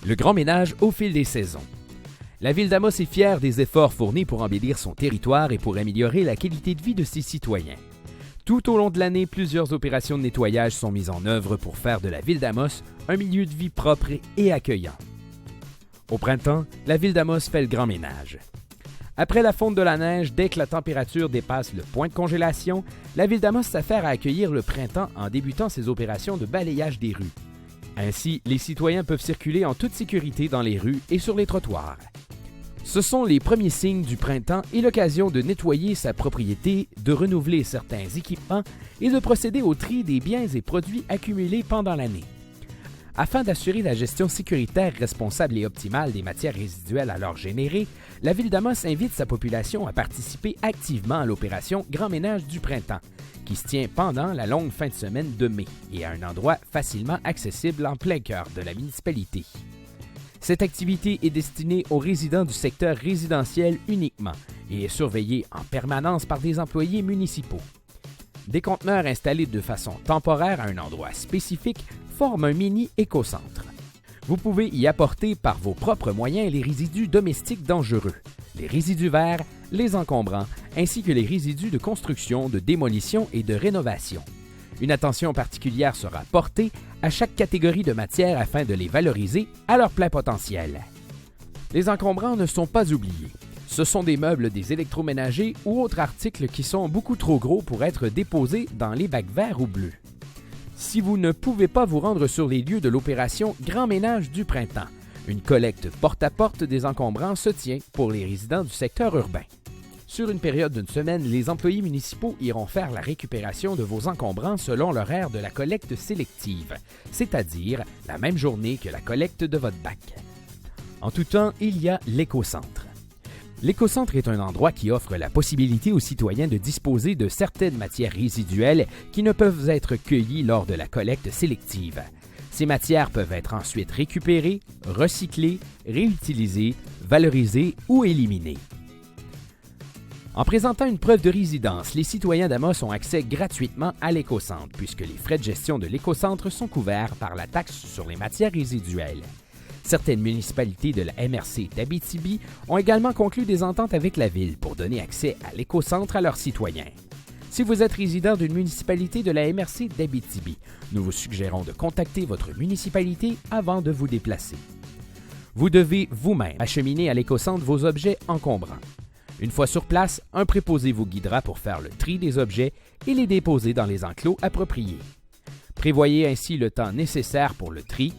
Le grand ménage au fil des saisons. La ville d'Amos est fière des efforts fournis pour embellir son territoire et pour améliorer la qualité de vie de ses citoyens. Tout au long de l'année, plusieurs opérations de nettoyage sont mises en œuvre pour faire de la ville d'Amos un milieu de vie propre et accueillant. Au printemps, la ville d'Amos fait le grand ménage. Après la fonte de la neige, dès que la température dépasse le point de congélation, la ville d'Amos s'affaire à accueillir le printemps en débutant ses opérations de balayage des rues. Ainsi, les citoyens peuvent circuler en toute sécurité dans les rues et sur les trottoirs. Ce sont les premiers signes du printemps et l'occasion de nettoyer sa propriété, de renouveler certains équipements et de procéder au tri des biens et produits accumulés pendant l'année. Afin d'assurer la gestion sécuritaire, responsable et optimale des matières résiduelles alors générées, la ville d'Amos invite sa population à participer activement à l'opération Grand Ménage du printemps, qui se tient pendant la longue fin de semaine de mai et à un endroit facilement accessible en plein cœur de la municipalité. Cette activité est destinée aux résidents du secteur résidentiel uniquement et est surveillée en permanence par des employés municipaux. Des conteneurs installés de façon temporaire à un endroit spécifique forment un mini écocentre. Vous pouvez y apporter par vos propres moyens les résidus domestiques dangereux, les résidus verts, les encombrants, ainsi que les résidus de construction, de démolition et de rénovation. Une attention particulière sera portée à chaque catégorie de matières afin de les valoriser à leur plein potentiel. Les encombrants ne sont pas oubliés. Ce sont des meubles, des électroménagers ou autres articles qui sont beaucoup trop gros pour être déposés dans les bacs verts ou bleus. Si vous ne pouvez pas vous rendre sur les lieux de l'opération Grand Ménage du printemps, une collecte porte-à-porte des encombrants se tient pour les résidents du secteur urbain. Sur une période d'une semaine, les employés municipaux iront faire la récupération de vos encombrants selon l'horaire de la collecte sélective, c'est-à-dire la même journée que la collecte de votre bac. En tout temps, il y a l'écocentre. L'écocentre est un endroit qui offre la possibilité aux citoyens de disposer de certaines matières résiduelles qui ne peuvent être cueillies lors de la collecte sélective. Ces matières peuvent être ensuite récupérées, recyclées, réutilisées, valorisées ou éliminées. En présentant une preuve de résidence, les citoyens d'Amos ont accès gratuitement à l'écocentre puisque les frais de gestion de l'écocentre sont couverts par la taxe sur les matières résiduelles. Certaines municipalités de la MRC d'Abitibi ont également conclu des ententes avec la Ville pour donner accès à l'écocentre à leurs citoyens. Si vous êtes résident d'une municipalité de la MRC d'Abitibi, nous vous suggérons de contacter votre municipalité avant de vous déplacer. Vous devez vous-même acheminer à l'écocentre vos objets encombrants. Une fois sur place, un préposé vous guidera pour faire le tri des objets et les déposer dans les enclos appropriés. Prévoyez ainsi le temps nécessaire pour le tri.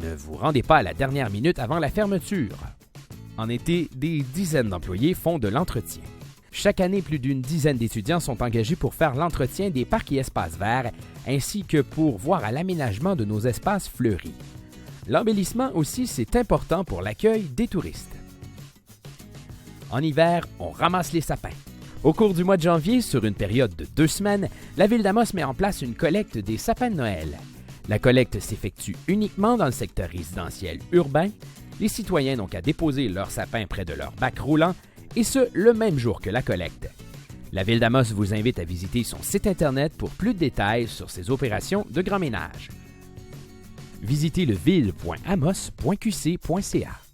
Ne vous rendez pas à la dernière minute avant la fermeture. En été, des dizaines d'employés font de l'entretien. Chaque année, plus d'une dizaine d'étudiants sont engagés pour faire l'entretien des parcs et espaces verts, ainsi que pour voir à l'aménagement de nos espaces fleuris. L'embellissement aussi, c'est important pour l'accueil des touristes. En hiver, on ramasse les sapins. Au cours du mois de janvier, sur une période de 2 semaines, la ville d'Amos met en place une collecte des sapins de Noël. La collecte s'effectue uniquement dans le secteur résidentiel urbain. Les citoyens n'ont qu'à déposer leurs sapins près de leur bac roulant, et ce, le même jour que la collecte. La ville d'Amos vous invite à visiter son site Internet pour plus de détails sur ses opérations de grand ménage. Visitez leville.amos.qc.ca.